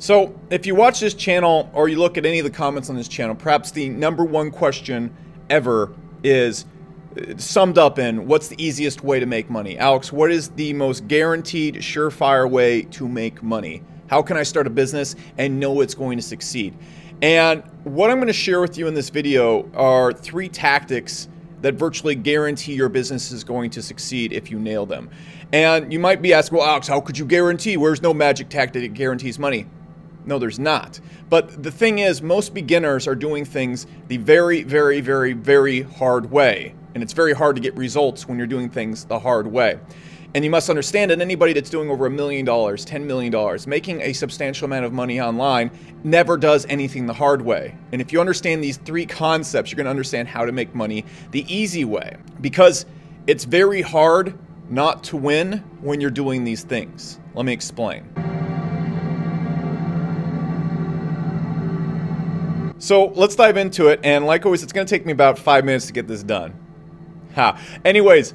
So if you watch this channel or you look at any of the comments on this channel, perhaps the number one question ever is summed up in, what's the easiest way to make money? Alex, what is the most guaranteed, surefire way to make money? How can I start a business and know it's going to succeed? And what I'm going to share with you in this video are 3 tactics that virtually guarantee your business is going to succeed if you nail them. And you might be asking, well, Alex, how could you guarantee? Where's no magic tactic that guarantees money? No, there's not. But the thing is, most beginners are doing things the very, very, very, very hard way. And it's very hard to get results when you're doing things the hard way. And you must understand that anybody that's doing over $1 million, $10 million, making a substantial amount of money online never does anything the hard way. And if you understand these 3 concepts, you're going to understand how to make money the easy way. Because it's very hard not to win when you're doing these things. Let me explain. So let's dive into it. And like always, it's going to take me about 5 minutes to get this done. Anyways,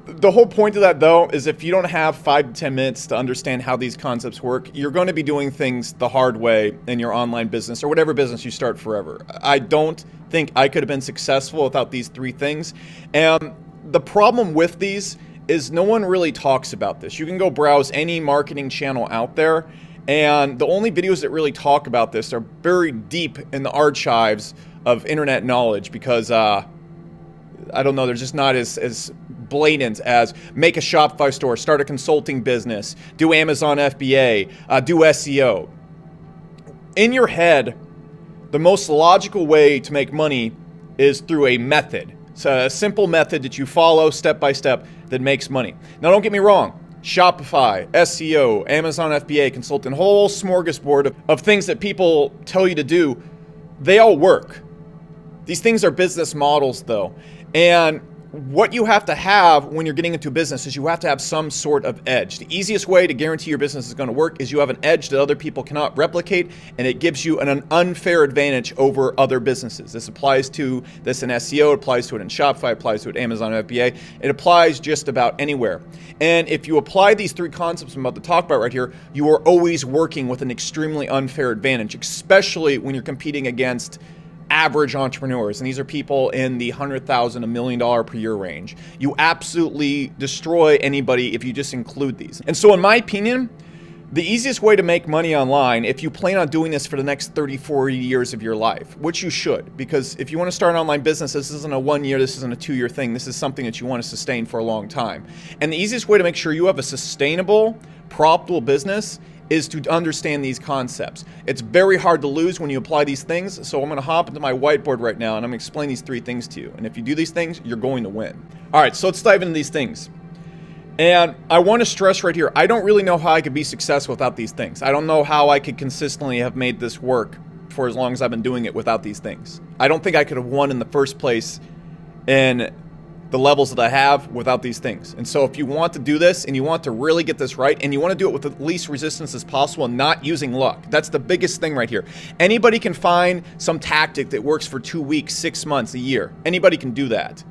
the whole point of that, though, is if you don't have 5 to 10 minutes to understand how these concepts work, you're going to be doing things the hard way in your online business or whatever business you start forever. I don't think I could have been successful without these 3 things. And the problem with these is no one really talks about this. You can go browse any marketing channel out there, and the only videos that really talk about this are buried deep in the archives of internet knowledge because, I don't know, they're just not as blatant as make a Shopify store, start a consulting business, do Amazon FBA, do SEO. In your head, the most logical way to make money is through a method. It's a simple method that you follow step by step that makes money. Now, don't get me wrong. Shopify, SEO, Amazon FBA, consultant, whole smorgasbord of things that people tell you to do, they all work. These things are business models, though. And what you have to have when you're getting into business is you have to have some sort of edge. The easiest way to guarantee your business is going to work is you have an edge that other people cannot replicate, and it gives you an unfair advantage over other businesses. This applies to this in SEO, it applies to it in Shopify, it applies to it in Amazon FBA. It applies just about anywhere. And if you apply these 3 concepts I'm about to talk about right here, you are always working with an extremely unfair advantage, especially when you're competing against average entrepreneurs, and these are people in the $100,000, $1 million per year range. You absolutely destroy anybody if you just include these. And so in my opinion, the easiest way to make money online, if you plan on doing this for the next 30, 40 years of your life, which you should, because if you want to start an online business, this isn't a 1 year, this isn't a 2 year thing, this is something that you want to sustain for a long time. And the easiest way to make sure you have a sustainable, profitable business is to understand these concepts. It's very hard to lose when you apply these things, so I'm going to hop into my whiteboard right now and I'm going to explain these 3 things to you. And if you do these things, you're going to win. All right, so let's dive into these things. And I want to stress right here, I don't really know how I could be successful without these things. I don't know how I could consistently have made this work for as long as I've been doing it without these things. I don't think I could have won in the first place in the levels that I have without these things. And so if you want to do this and you want to really get this right and you want to do it with the least resistance as possible and not using luck, that's the biggest thing right here. Anybody can find some tactic that works for 2 weeks, 6 months, a year. Anybody can do that.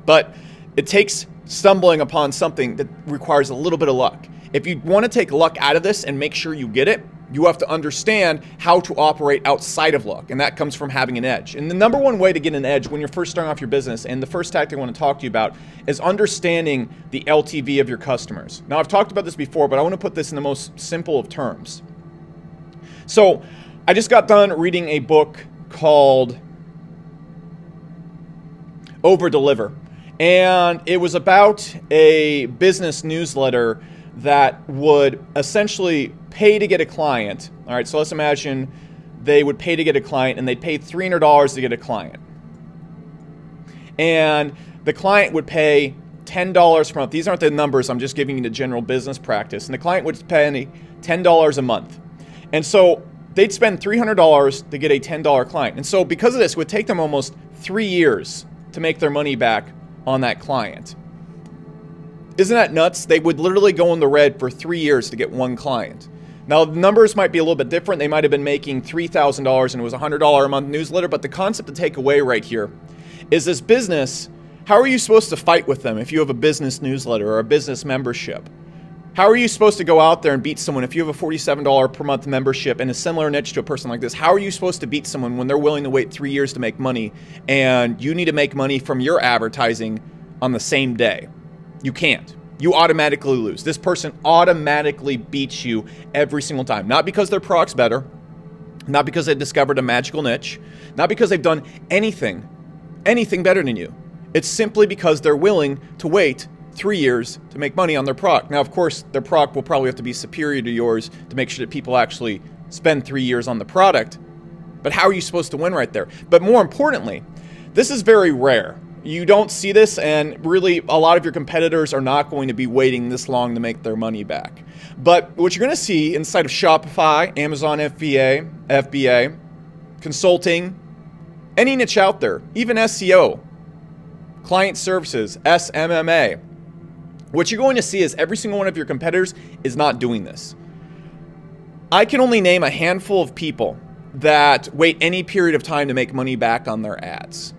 But it takes stumbling upon something that requires a little bit of luck. If you want to take luck out of this and make sure you get it, you have to understand how to operate outside of luck, and that comes from having an edge. And the number one way to get an edge when you're first starting off your business, and the first tactic I want to talk to you about, is understanding the LTV of your customers. Now, I've talked about this before, but I want to put this in the most simple of terms. So, I just got done reading a book called Over Deliver, and it was about a business newsletter that would essentially pay to get a client. All right, so let's imagine they would pay to get a client and they'd pay $300 to get a client. And the client would pay $10 per month. These aren't the numbers, I'm just giving you the general business practice. And the client would pay $10 a month. And so they'd spend $300 to get a $10 client. And so because of this, it would take them almost 3 years to make their money back on that client. Isn't that nuts? They would literally go in the red for 3 years to get one client. Now, the numbers might be a little bit different. They might have been making $3,000 and it was a $100 a month newsletter, but the concept to take away right here is this business, how are you supposed to fight with them if you have a business newsletter or a business membership? How are you supposed to go out there and beat someone if you have a $47 per month membership in a similar niche to a person like this? How are you supposed to beat someone when they're willing to wait 3 years to make money and you need to make money from your advertising on the same day? You can't. You automatically lose. This person automatically beats you every single time. Not because their product's better, not because they've discovered a magical niche, not because they've done anything better than you. It's simply because they're willing to wait 3 years to make money on their product. Now, of course, their product will probably have to be superior to yours to make sure that people actually spend 3 years on the product. But how are you supposed to win right there? But more importantly, this is very rare. You don't see this, and really a lot of your competitors are not going to be waiting this long to make their money back. But what you're going to see inside of Shopify, Amazon FBA, consulting, any niche out there, even SEO, client services, SMMA, what you're going to see is every single one of your competitors is not doing this. I can only name a handful of people that wait any period of time to make money back on their ads.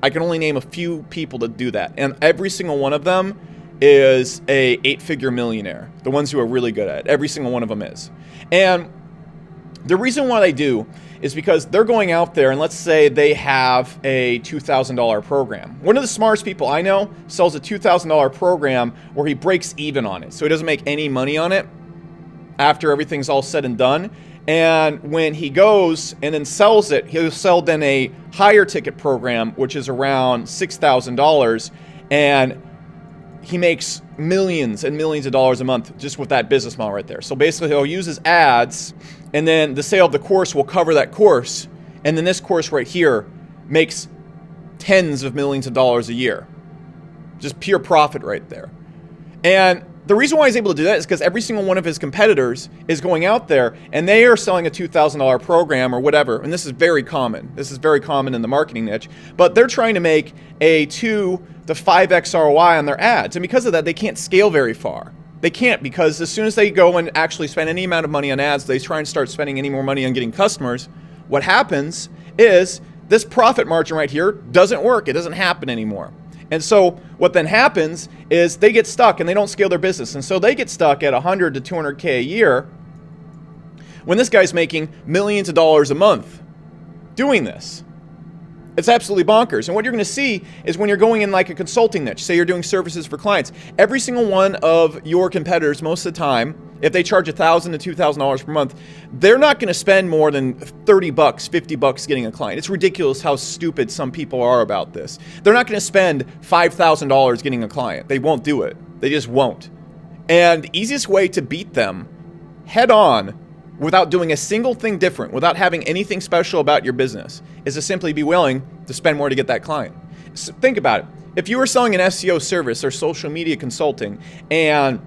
I can only name a few people that do that. And every single one of them is a 8-figure millionaire. The ones who are really good at it. Every single one of them is. And the reason why they do is because they're going out there and let's say they have a $2,000 program. One of the smartest people I know sells a $2,000 program where he breaks even on it. So he doesn't make any money on it after everything's all said and done. And when he goes and then sells it, he'll sell then a higher ticket program, which is around $6,000. And he makes millions and millions of dollars a month just with that business model right there. So basically he'll use his ads and then the sale of the course will cover that course. And then this course right here makes tens of millions of dollars a year. Just pure profit right there. And the reason why he's able to do that is because every single one of his competitors is going out there and they are selling a $2,000 program or whatever. And this is very common. This is very common in the marketing niche. But they're trying to make a 2 to 5x ROI on their ads. And because of that, they can't scale very far. They can't, because as soon as they go and actually spend any amount of money on ads, they try and start spending any more money on getting customers. What happens is this profit margin right here doesn't work. It doesn't happen anymore. And so what then happens is they get stuck and they don't scale their business. And so they get stuck at 100 to 200K a year when this guy's making millions of dollars a month doing this. It's absolutely bonkers. And what you're going to see is when you're going in like a consulting niche, say you're doing services for clients, every single one of your competitors, most of the time, if they charge $1,000 to $2,000 per month, they're not going to spend more than $30, $50 getting a client. It's ridiculous how stupid some people are about this. They're not going to spend $5,000 getting a client. They won't do it. They just won't. And the easiest way to beat them head on without doing a single thing different, without having anything special about your business, is to simply be willing to spend more to get that client. So think about it. If you were selling an SEO service or social media consulting and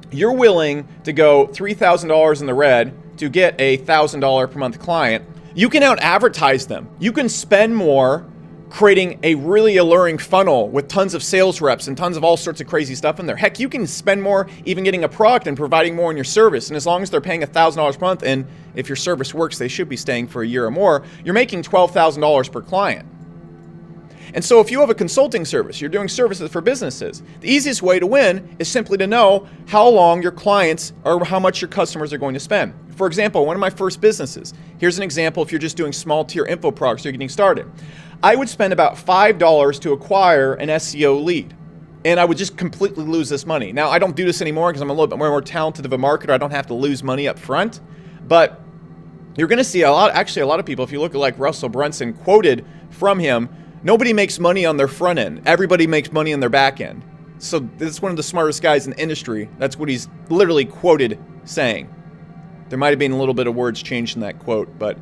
you're willing to go $3,000 in the red to get a $1,000 per month client, you can out advertise them. You can spend more creating a really alluring funnel with tons of sales reps and tons of all sorts of crazy stuff in there. Heck, you can spend more even getting a product and providing more in your service. And as long as they're paying $1,000 per month, and if your service works, they should be staying for a year or more, you're making $12,000 per client. And so if you have a consulting service, you're doing services for businesses, the easiest way to win is simply to know how long your clients or how much your customers are going to spend. For example, one of my first businesses, here's an example if you're just doing small tier info products, you're getting started. I would spend about $5 to acquire an SEO lead. And I would just completely lose this money. Now, I don't do this anymore because I'm a little bit more talented of a marketer. I don't have to lose money up front. But you're going to see a lot of people, if you look at like Russell Brunson, quoted from him, nobody makes money on their front end. Everybody makes money on their back end. So this is one of the smartest guys in the industry. That's what he's literally quoted saying. There might have been a little bit of words changed in that quote, but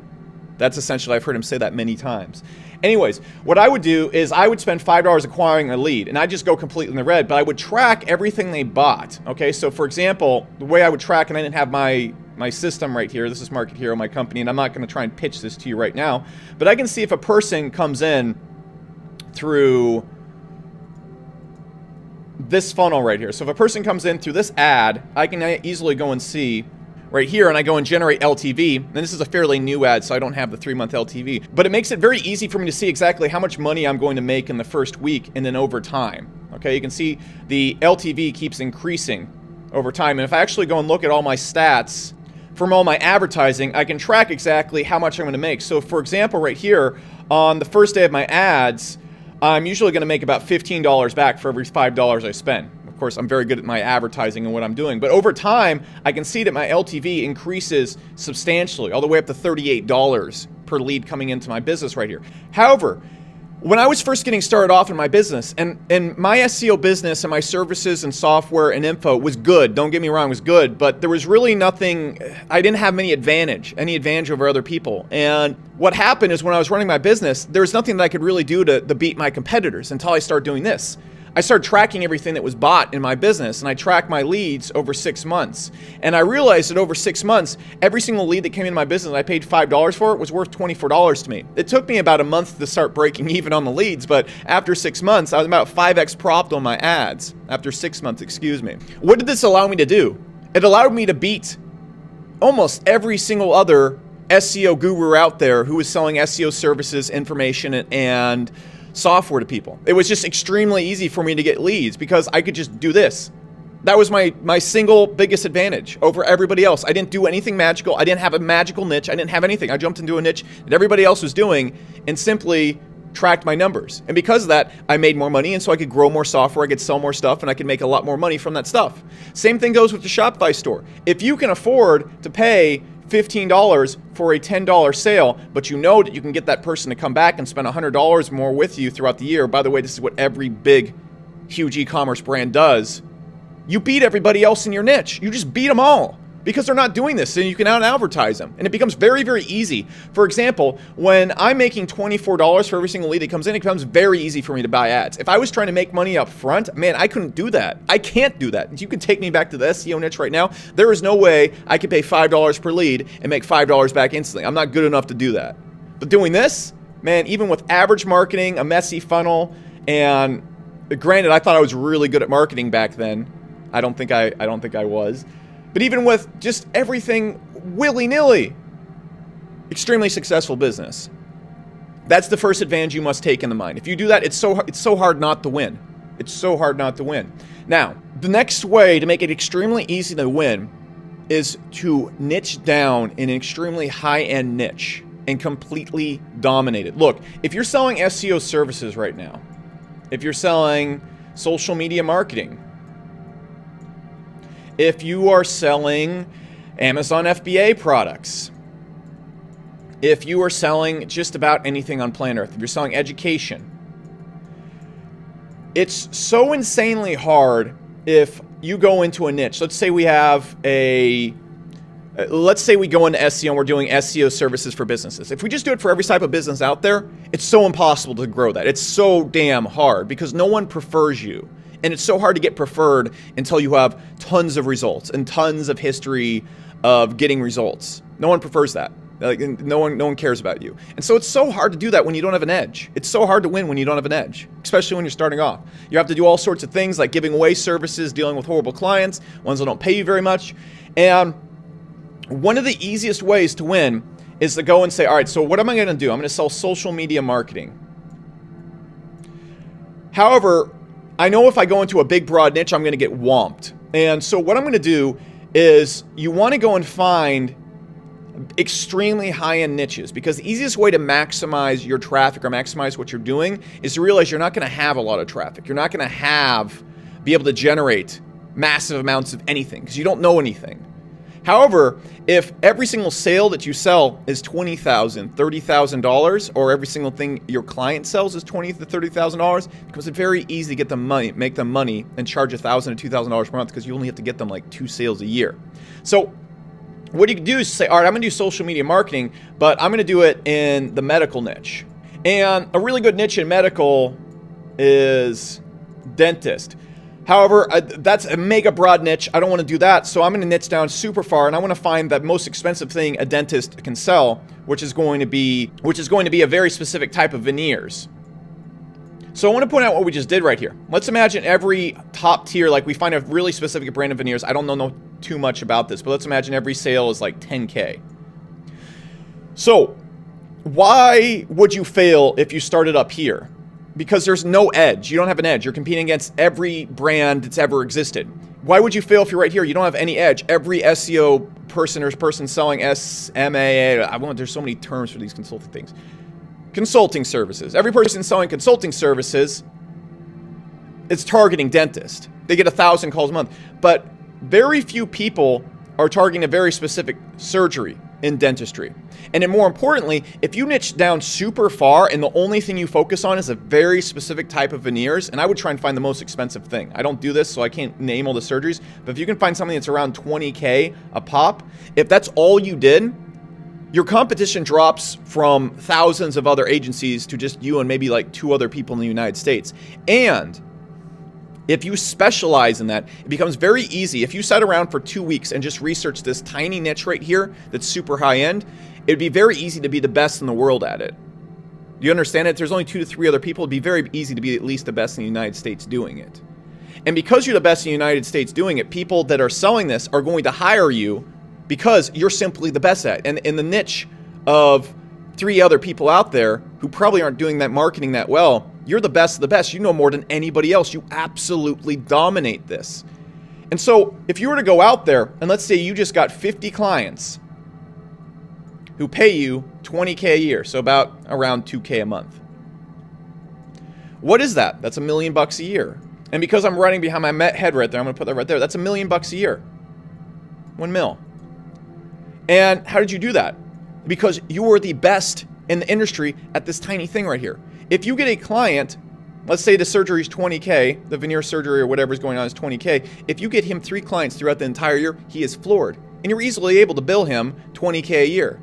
that's essentially, I've heard him say that many times. Anyways, what I would do is I would spend $5 acquiring a lead, and I'd just go completely in the red, but I would track everything they bought. Okay, so for example, the way I would track, and I didn't have my system right here. This is Market Hero, my company, and I'm not going to try and pitch this to you right now, but I can see if a person comes in through this funnel right here. So if a person comes in through this ad, I can easily go and see right here, and I go and generate LTV. And this is a fairly new ad, so I don't have the 3-month LTV. But it makes it very easy for me to see exactly how much money I'm going to make in the first week and then over time. Okay, you can see the LTV keeps increasing over time. And if I actually go and look at all my stats from all my advertising, I can track exactly how much I'm going to make. So for example, right here, on the first day of my ads, I'm usually going to make about $15 back for every $5 I spend. Of course, I'm very good at my advertising and what I'm doing. But over time, I can see that my LTV increases substantially, all the way up to $38 per lead coming into my business right here. However, when I was first getting started off in my business, and my SEO business and my services and software and info was good, don't get me wrong, was good, but there was really nothing, I didn't have any advantage over other people. And what happened is when I was running my business, there was nothing that I could really do to beat my competitors until I started doing this. I started tracking everything that was bought in my business, and I tracked my leads over 6 months. And I realized that over 6 months, every single lead that came into my business and I paid $5 for it was worth $24 to me. It took me about a month to start breaking even on the leads, but after 6 months, I was about 5x propped on my ads. After 6 months, excuse me. What did this allow me to do? It allowed me to beat almost every single other SEO guru out there who was selling SEO services, information, and software to people. It was just extremely easy for me to get leads because I could just do this. That was my single biggest advantage over everybody else. I didn't do anything magical. I didn't have a magical niche. I didn't have anything. I jumped into a niche that everybody else was doing and simply tracked my numbers. And because of that, I made more money, and so I could grow more software, I could sell more stuff, and I could make a lot more money from that stuff. Same thing goes with the Shopify store. If you can afford to pay $15 for a $10 sale, but you know that you can get that person to come back and spend $100 more with you throughout the year. By the way, this is what every big, huge e-commerce brand does. You beat everybody else in your niche. You just beat them all because they're not doing this, and you can out-advertise them. And it becomes very, very easy. For example, when I'm making $24 for every single lead that comes in, it becomes very easy for me to buy ads. If I was trying to make money up front, man, I couldn't do that. I can't do that. You can take me back to the SEO niche right now. There is no way I could pay $5 per lead and make $5 back instantly. I'm not good enough to do that. But doing this, man, even with average marketing, a messy funnel, and granted, I thought I was really good at marketing back then. I don't think I was. But even with just everything willy-nilly, extremely successful business. That's the first advantage you must take in the mind. If you do that, it's so hard not to win. It's so hard not to win. Now, the next way to make it extremely easy to win is to niche down in an extremely high-end niche and completely dominate it. Look, if you're selling SEO services right now, if you're selling social media marketing, if you are selling Amazon FBA products, if you are selling just about anything on planet Earth, if you're selling education, it's so insanely hard if you go into a niche. Let's say we have let's say we go into SEO and we're doing SEO services for businesses. If we just do it for every type of business out there, it's so impossible to grow that. It's so damn hard because no one prefers you. And it's so hard to get preferred until you have tons of results and tons of history of getting results. No one prefers that. No one cares about you. And so it's so hard to do that when you don't have an edge. It's so hard to win when you don't have an edge, especially when you're starting off. You have to do all sorts of things like giving away services, dealing with horrible clients, ones that don't pay you very much. And one of the easiest ways to win is to go and say, all right, so what am I going to do? I'm going to sell social media marketing. However, I know if I go into a big broad niche, I'm going to get whomped. And so what I'm going to do is you want to go and find extremely high-end niches, because the easiest way to maximize your traffic or maximize what you're doing is to realize you're not going to have a lot of traffic. You're not going to be able to generate massive amounts of anything because you don't know anything. However, if every single sale that you sell is $20,000, $30,000, or every single thing your client sells is $20,000 to $30,000, it becomes very easy to get them money, make them money, and charge $1,000 to $2,000 per month because you only have to get them like 2 sales a year. So what you can do is say, all right, I'm going to do social media marketing, but I'm going to do it in the medical niche. And a really good niche in medical is dentist. However, that's a mega broad niche. I don't want to do that, so I'm going to niche down super far, and I want to find that most expensive thing a dentist can sell, which is going to be a very specific type of veneers. So I want to point out what we just did right here. Let's imagine every top tier, like we find a really specific brand of veneers. I don't know too much about this, but let's imagine every sale is like 10K. So why would you fail if you started up here? Because there's no edge. You don't have an edge. You're competing against every brand that's ever existed. Why would you fail if you're right here? You don't have any edge. Every SEO person or person selling SMAA, there's so many terms for these consulting things. Consulting services. Every person selling consulting services is targeting dentist. They get 1,000 calls a month. But very few people are targeting a very specific surgery in dentistry. And then more importantly, if you niche down super far and the only thing you focus on is a very specific type of veneers, and I would try and find the most expensive thing. I don't do this, so I can't name all the surgeries, but if you can find something that's around 20K a pop, if that's all you did, your competition drops from thousands of other agencies to just you and maybe like 2 other people in the United States. And if you specialize in that, it becomes very easy. If you sat around for 2 weeks and just researched this tiny niche right here that's super high end, it'd be very easy to be the best in the world at it. Do you understand it? If there's only 2 to 3 other people, it'd be very easy to be at least the best in the United States doing it. And because you're the best in the United States doing it, people that are selling this are going to hire you because you're simply the best at it. And in the niche of 3 other people out there who probably aren't doing that marketing that well, you're the best of the best. You know more than anybody else. You absolutely dominate this. And so if you were to go out there and let's say you just got 50 clients who pay you 20K a year, so about around 2K a month. What is that? That's $1 million a year. And because I'm writing behind my head right there, I'm going to put that right there. That's $1 million a year. 1 mil. And how did you do that? Because you were the best in the industry at this tiny thing right here. If you get a client, let's say the surgery is 20K, the veneer surgery or whatever is going on is 20K. If you get him 3 clients throughout the entire year, he is floored. And you're easily able to bill him 20K a year.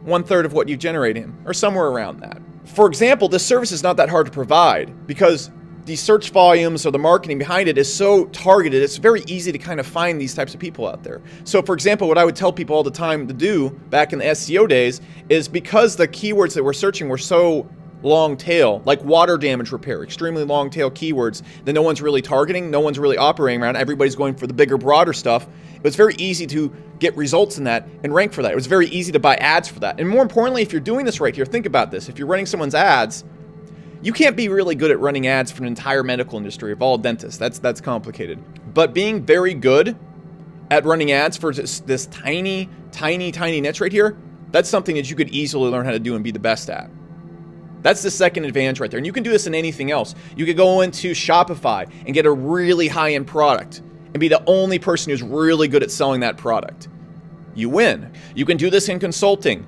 1/3 of what you generate him, or somewhere around that. For example, this service is not that hard to provide because the search volumes or the marketing behind it is so targeted, it's very easy to kind of find these types of people out there. So for example, what I would tell people all the time to do back in the SEO days is because the keywords that we're searching were so long tail, like water damage repair, extremely long tail keywords that no one's really targeting, no one's really operating around, everybody's going for the bigger, broader stuff. It was very easy to get results in that and rank for that. It was very easy to buy ads for that. And more importantly, if you're doing this right here, think about this. If you're running someone's ads, you can't be really good at running ads for an entire medical industry of all dentists. That's complicated. But being very good at running ads for this tiny niche right here, that's something that you could easily learn how to do and be the best at. That's the second advantage right there. And you can do this in anything else. You could go into Shopify and get a really high-end product and be the only person who's really good at selling that product. You win. You can do this in consulting.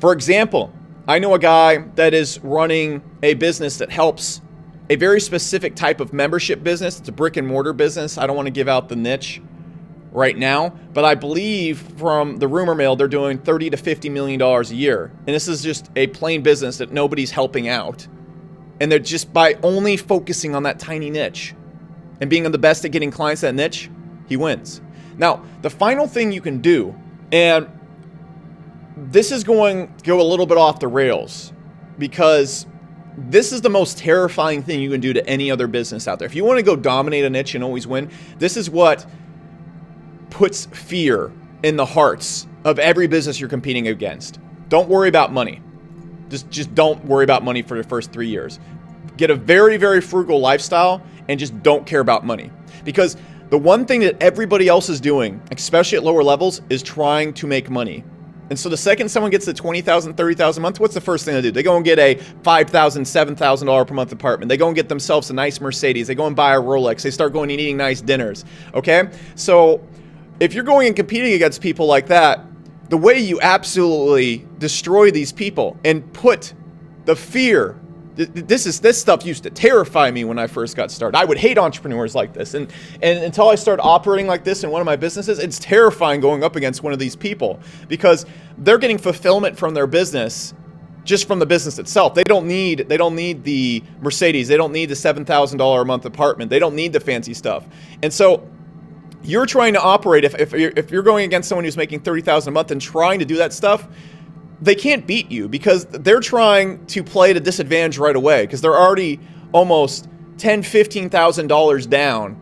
For example, I know a guy that is running a business that helps a very specific type of membership business. It's a brick and mortar business. I don't want to give out the niche right now, but I believe from the rumor mill, they're doing $30 to $50 million a year. And this is just a plain business that nobody's helping out. And they're just by only focusing on that tiny niche and being the best at getting clients that niche, he wins. Now, the final thing you can do, and this is going to go a little bit off the rails because this is the most terrifying thing you can do to any other business out there. If you want to go dominate a niche and always win, this is what puts fear in the hearts of every business you're competing against. Don't worry about money. Just don't worry about money for the first 3 years. Get a very, very frugal lifestyle and just don't care about money. Because the one thing that everybody else is doing, especially at lower levels, is trying to make money. And so the second someone gets to $20,000, $30,000 a month, what's the first thing they do? They go and get a $5,000, $7,000 per month apartment. They go and get themselves a nice Mercedes. They go and buy a Rolex. They start going and eating nice dinners. Okay? So if you're going and competing against people like that, the way you absolutely destroy these people and put the fear, this stuff used to terrify me when I first got started. I would hate entrepreneurs like this. And until I started operating like this in one of my businesses, it's terrifying going up against one of these people because they're getting fulfillment from their business just from the business itself. They don't need the Mercedes. They don't need the $7,000 a month apartment. They don't need the fancy stuff. And so you're trying to operate, if you're going against someone who's making $30,000 a month and trying to do that stuff, they can't beat you because they're trying to play at a disadvantage right away because they're already almost $10,000, $15,000 down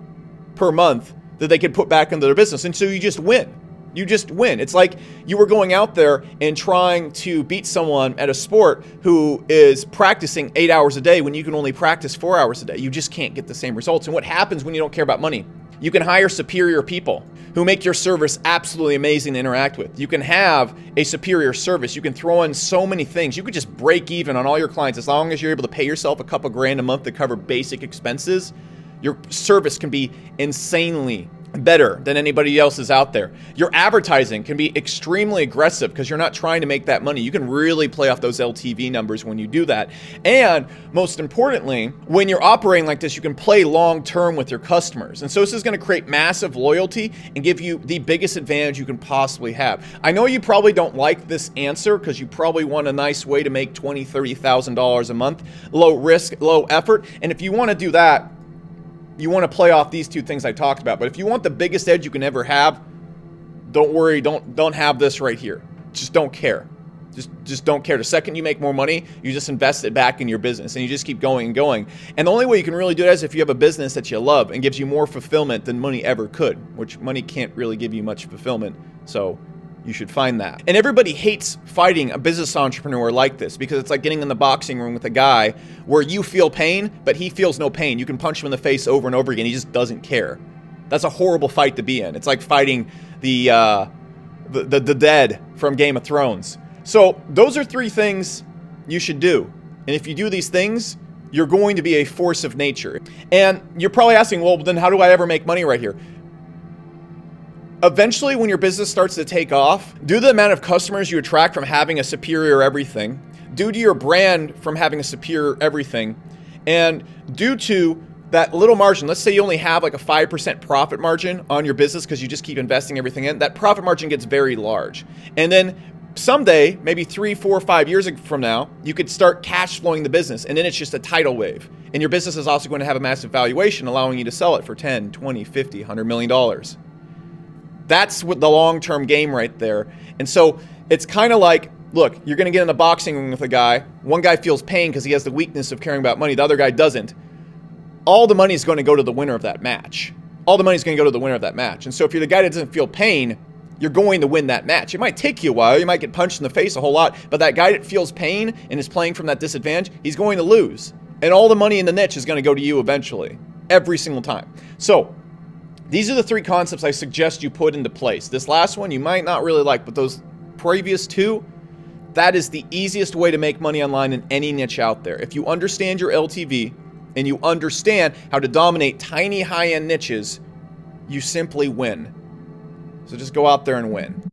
per month that they could put back into their business. And so you just win. You just win. It's like you were going out there and trying to beat someone at a sport who is practicing 8 hours a day when you can only practice 4 hours a day. You just can't get the same results. And what happens when you don't care about money? You can hire superior people who make your service absolutely amazing to interact with. You can have a superior service. You can throw in so many things. You could just break even on all your clients as long as you're able to pay yourself a couple grand a month to cover basic expenses. Your service can be insanely better than anybody else's out there. Your advertising can be extremely aggressive because you're not trying to make that money. You can really play off those LTV numbers when you do that. And most importantly, when you're operating like this, you can play long term with your customers. And so this is going to create massive loyalty and give you the biggest advantage you can possibly have. I know you probably don't like this answer because you probably want a nice way to make $20,000, $30,000 a month, low risk, low effort. And if you want to do that, you want to play off these two things I talked about. But if you want the biggest edge you can ever have, don't worry, don't have this right here. Just don't care. Just don't care. The second you make more money, you just invest it back in your business and you just keep going and going. And the only way you can really do that is if you have a business that you love and gives you more fulfillment than money ever could, which money can't really give you much fulfillment. So you should find that. And everybody hates fighting a business entrepreneur like this because it's like getting in the boxing room with a guy where you feel pain, but he feels no pain. You can punch him in the face over and over again. He just doesn't care. That's a horrible fight to be in. It's like fighting the dead from Game of Thrones. So those are 3 things you should do. And if you do these things, you're going to be a force of nature. And you're probably asking, well, then how do I ever make money right here? Eventually, when your business starts to take off, due to the amount of customers you attract from having a superior everything, due to your brand from having a superior everything, and due to that little margin, let's say you only have like a 5% profit margin on your business because you just keep investing everything in, that profit margin gets very large. And then someday, maybe 3, 4, 5 years from now, you could start cash flowing the business, and then it's just a tidal wave. And your business is also going to have a massive valuation, allowing you to sell it for 10, 20, 50, $100 million. That's what the long-term game right there. And so it's kind of like, look, you're going to get in a boxing ring with a guy. One guy feels pain because he has the weakness of caring about money. The other guy doesn't. All the money is going to go to the winner of that match. All the money is going to go to the winner of that match. And so if you're the guy that doesn't feel pain, you're going to win that match. It might take you a while. You might get punched in the face a whole lot. But that guy that feels pain and is playing from that disadvantage, he's going to lose. And all the money in the niche is going to go to you eventually. Every single time. So these are the 3 concepts I suggest you put into place. This last one you might not really like, but those previous 2, that is the easiest way to make money online in any niche out there. If you understand your LTV and you understand how to dominate tiny high-end niches, you simply win. So just go out there and win.